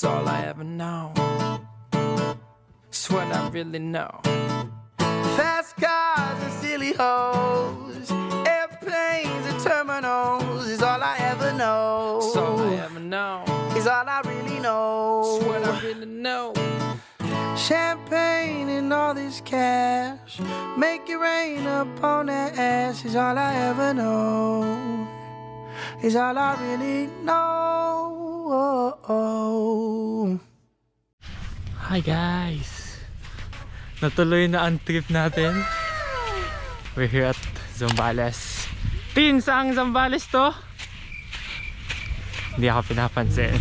all I ever know. It's what I really know. Fast cars and silly hoes, airplanes and terminals is all I ever know. It's all I ever know. It's all I really know. It's what I really know. Champagne and all this cash, make it rain upon their ass is all I ever know. Is all I really know. Hi guys! Natuloy na ang trip natin. We're here at Zambales. Tin, saang Zambales to? Hindi ako pinapansin.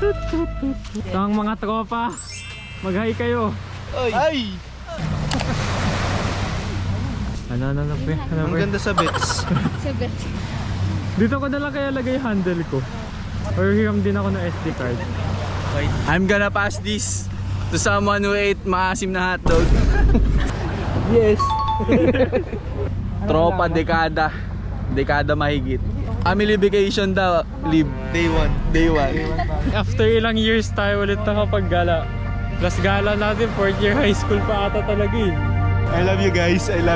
Ito ang mga tropa. Mag-hi kayo. Ay! Ano pre? Ang ganda sa bits. Dito ko na lang kaya lagay yung handle ko. Or hiram din ako ng SD card. I'm gonna pass this to someone who ate maasim na hotdog. Yes. Tropa dekada. Dekada mahigit. Family vacation daw. Live. Day 1. After ilang years tayo ulit nakapaggala. Plus gala natin, 4th year high school pa ata talaga eh. I love you guys. Yeah!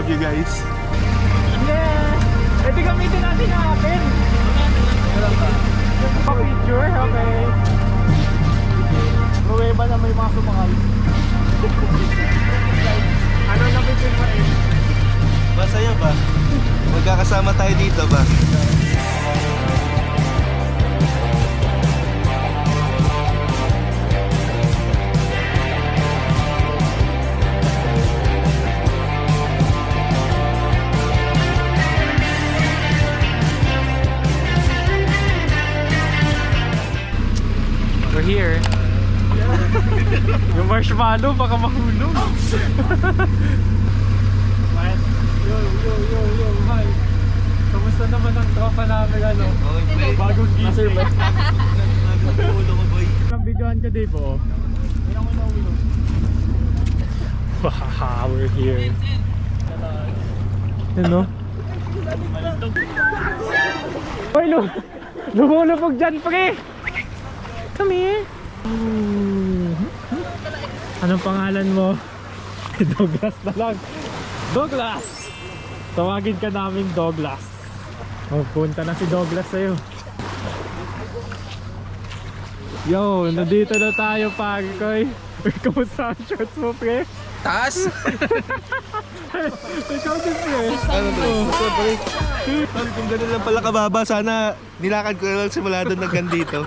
Ito gamitin natin yung akin. Picture, okay. Pruweba na may mga sumakay. Ano na picture mo eh? Masaya ba? Magkakasama tayo dito ba? We're here. Yung marshmallow baka mahulog. Yo, hi. Kamusta naman ang tropa namin ano? Bagong gising. Ang videoan ka Dave oh. Wow, we're here. Ano? Hoy, lumulupog dyan pre! Come here. Anong pangalan mo? Douglas na lang. Douglas! Tawagin ka namin Douglas. Punta na si Douglas sa'yo. Yo, nandito na tayo pagkoy. Kamusta ang shorts mo pre? Taas! Ikaw din pre. Ano pre? Kung gano'n lang pala kababa, sana nilakad ko na lang simula doon hanggang dito.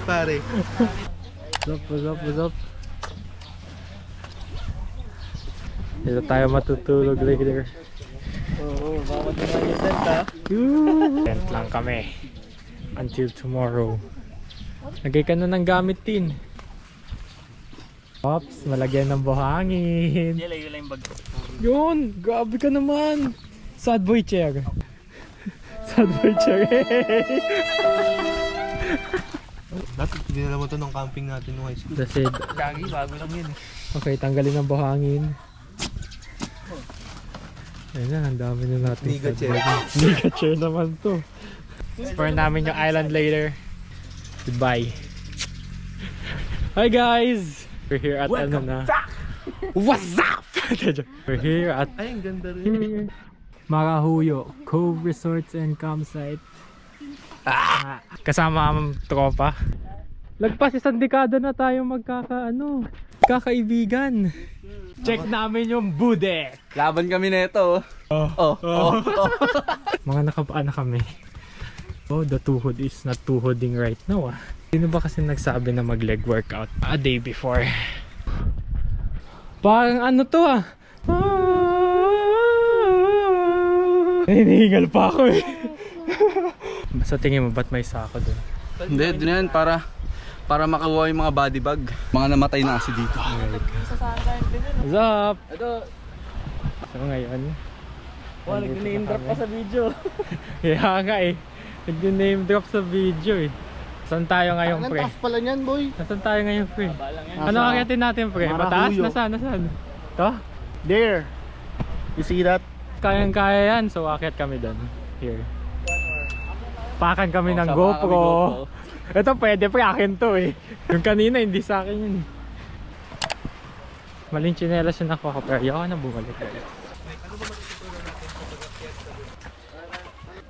Pare. What's up? Dito tayo matutulog later. Oo, bakit naman yung tent ha? Tent lang kami until tomorrow. Lagay ka na ng gamit din. Ops, malagyan ng buhangin. Yun, grabe ka naman. Sad boy chair. Sad boy chair. Dapat dinala mo to ng camping natin nung high school. That's it. Gagi, bago lang yun. Okay, tanggalin ang buhangin. Ayun na, ang dami na natin. Liga chair. Liga chair naman to. Explore namin yung island later. Goodbye. Hi guys! We're here at ano na. What's up? We're here at Ay, ang ganda rin. Marahuyo Cove Resorts and Campsite. Kasama ang tropa. Lagpas isang dekada na tayo kakaibigan. Check namin yung bude. Laban kami nito. Oh. Mga nakapaan na kami. Oh, the tuhod is not tuhoding right now. Sino ba kasi nagsabi na mag leg workout a day before? Parang ano to Hinihingal pa ako eh. Sa tingin mo ba't may sako dun? Hindi, doon yan para makuha yung mga body bag. Mga namatay na kasi dito. What's up? So ngayon Nag-name drop pa sa video. kaya nga eh, nag-name drop sa video eh. Saan tayo ngayon pre? Taas pala niyan boy. Nasaan tayo ngayon pre? Ano akitin natin pre? Mataas? Nasaan? To? There. You see that? Kayang-kaya yan, so akit kami doon. Here. Pakan kami ng GoPro. Ito pwede pre, akin to eh. Yung kanina hindi sa akin yun. Maling tsinelas yun ako pero ayaw na bumalik guys.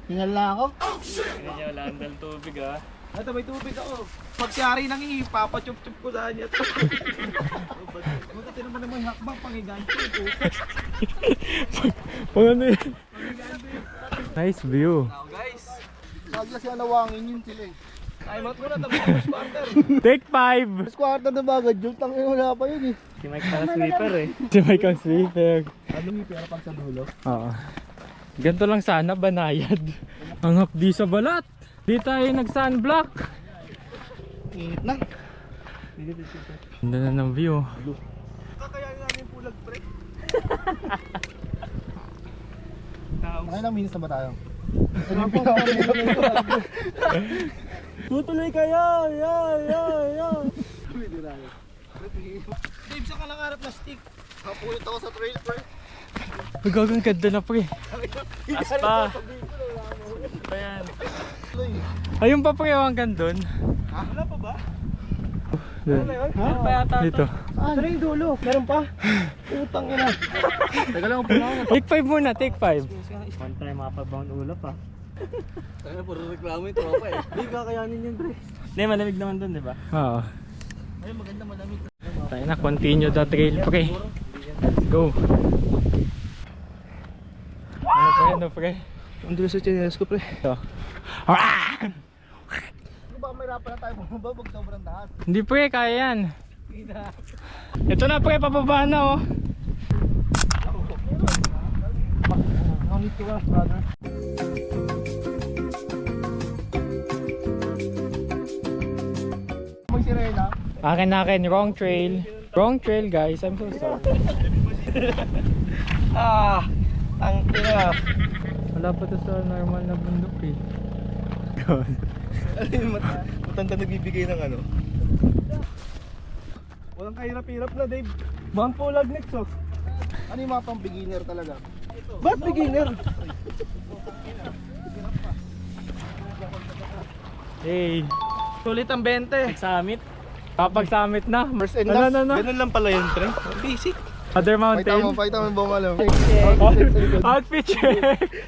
Hingal na ako. Hindi niya wala andal tubig ah. Ito may tubig ako. Pag si Ari nang ipapachup-chup ko saan niya to. Magkati naman naman hakbang pangigan ko. Pang ano yun? Nice view. Now guys. Sagla siya nawangin yun sila eh. Time out muna tapos first quarter. Take 5! First quarter na bagad yun. Tangin wala pa yun eh. Si Mike ang sweeper eh. Si Mike ang sweeper. Ano yung pera pag sa dulo? Oo. Ganito lang sana, banayad. Ang hapdi sa balat. Di tayo nag-sunblock. Init na. Ganda na ng view. Kakayanin namin pulag pre. Ay lang minutes na ba tayo? Tutuloy kayo! Dave, saan ka nangarap na stick? Kapulot ako sa trail pre. Magagang ganda na pre. Taas pa. Ayan. Ayun pa pre, hanggang dun. Ha? Wala pa ba? Dito. Ah, ano yung dulo? Meron pa? Utang ina. Teka lang, upo lang. Take 5 muna, take 5. One time makapabound ulap ah. Teka, puro reklamo yung tropa eh. Hindi kakayanin yan pre. Hindi, malamig naman dun, di ba? Oo. Ay, maganda malamig. Tayo na, continue the trail pre. Let's go. Ano pre? Ang dulo sa chinelas ko pre. Ito. Ano ba, may rapa na tayo bumaba pag sobrang taas? Hindi pre, kaya yan. Ito na pre, pababa na oh. No need to rush, brother. May sirena. Akin, wrong trail. Wrong trail guys, I'm so sorry. Ah, ang ina. Wala pa to sa normal na bundok eh. God. Ano yung matanda nagbibigay ng ano? Walang kahirap-hirap na, Dave. Bang pulag next, oh. Ano yung mga pang beginner talaga? Ba't beginner? Hey, Sulit ang 20. summit. Kapag summit na. First and Ano, last. ano? Ganun lang pala yun, pre. Basic. Other mountain. Pakita mo buong alam. Outfit check.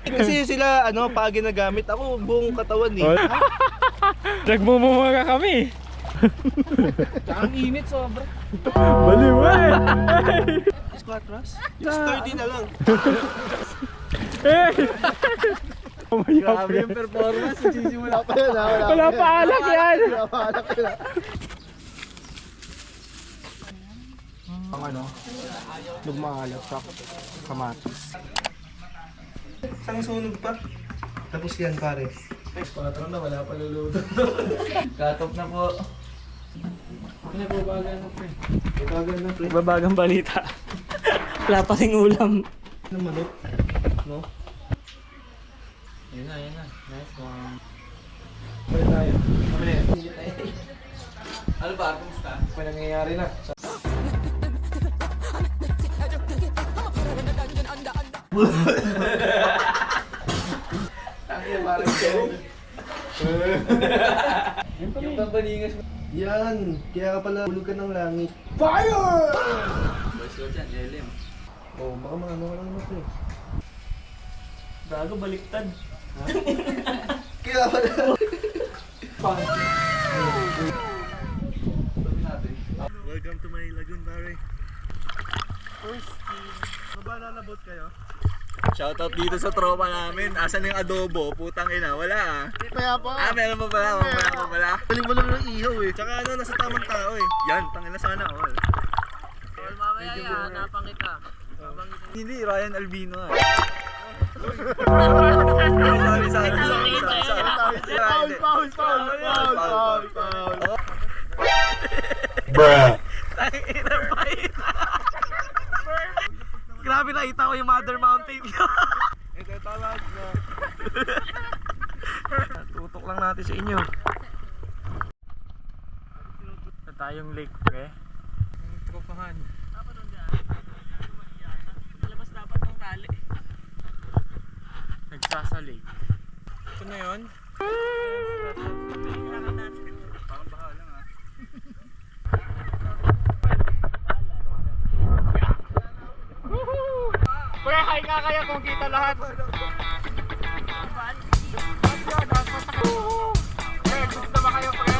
Kasi sila, ano, pa ginagamit. Ako, buong katawan eh. Nagmumura kami. Ang init sobra. Baliw eh. Squat thrust? Sturdy na lang. Hey. Grabe yung performance. Sisimula pa yun, ha? Wala pa alak yan. Wala pa alak yun. Ang ano? Lugmaalak sa kamatis. Isang sunog pa. Tapos yan pare. Patron na, wala pa luluto. Katop na po. Pinababagan na pre. Bagal na pre. Babagang balita. Wala pa ring ulam. Ano manok? No? Yun na. Nice one. Pwede tayo. Ano ba? Kumusta? May nangyayari na. Yung pambalingas mo. Yan, kaya ka pala hulog ka ng langit. Fire! Boys ko dyan, LM. Oh, baka ano ka lang natin. Bago baliktad. Kaya pala. Welcome to my lagoon, pare. First, nabananabot kayo? Shoutout dito sa tropa namin. Asan yung adobo? Putang ina, wala ah. Kaya pa. Meron pa pala, meron pa pala. Galing mo lang ng ihaw eh. Tsaka ano, nasa tamang tao eh. Yan, tangina sana all. Mamaya yan, hanapang kita. Hindi, Ryan Albino ah. Sorry. Foul. Bruh. Tangina pa yun. Grabe nakita ko yung Mother Mountain ko. Ito talag na. Tutok lang natin sa inyo. Ito tayong lake pre. Ang tropahan. Labas dapat ng tali. Nagsasa lake. Ito na yun. Kailangan natin. kayo kung kita lahat. Gusto ba kayo, pre?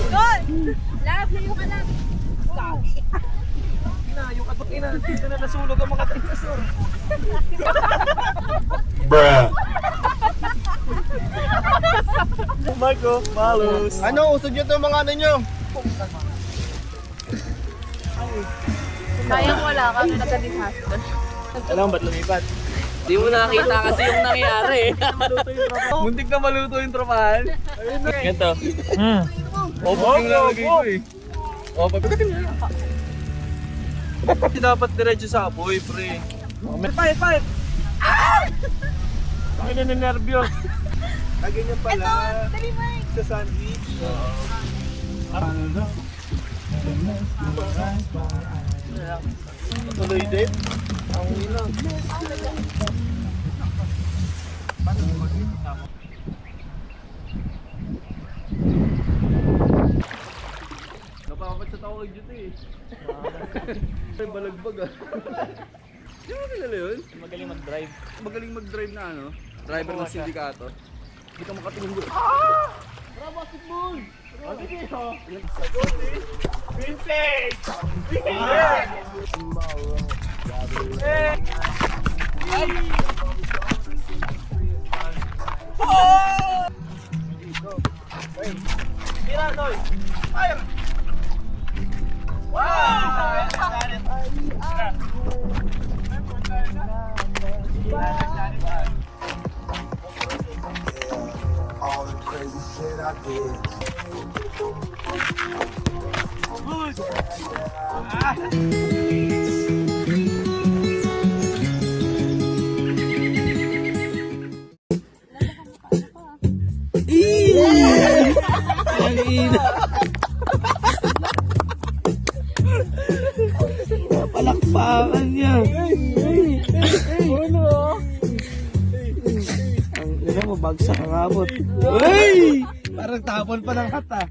Good! Love, layo ka lang. Gagi. Yung atok ina, dito na nasunog ang mga dinosaur. Marco, Palos. Ano, usog nyo itong mga ano nyo? Sayang wala kami nagka-disaster. Alam, ba't lumipat? Di mo nakita kasi yung nangyari. Muntik na maluto yung tropahan. Ganito. Opo, yung lalagay ko eh. Opo, pagkatin mo. Dapat diretso sa apoy, pre. Five! Ay, naninervyos. Lagyan niya pala Dali, Mike. sa sandwich. Tuloy din. Ang ina. Napapat sa tao kay Jute eh. Ay, balagbag ah. Di mo kilala yun? Magaling mag-drive. Magaling mag-drive na ano? Driver ng sindikato. Hindi ka makatingin doon. All the crazy shit I did. Palakpakan niya. Ang ina mo, bagsak ang abot. Uy! Parang tapon pa ng hata.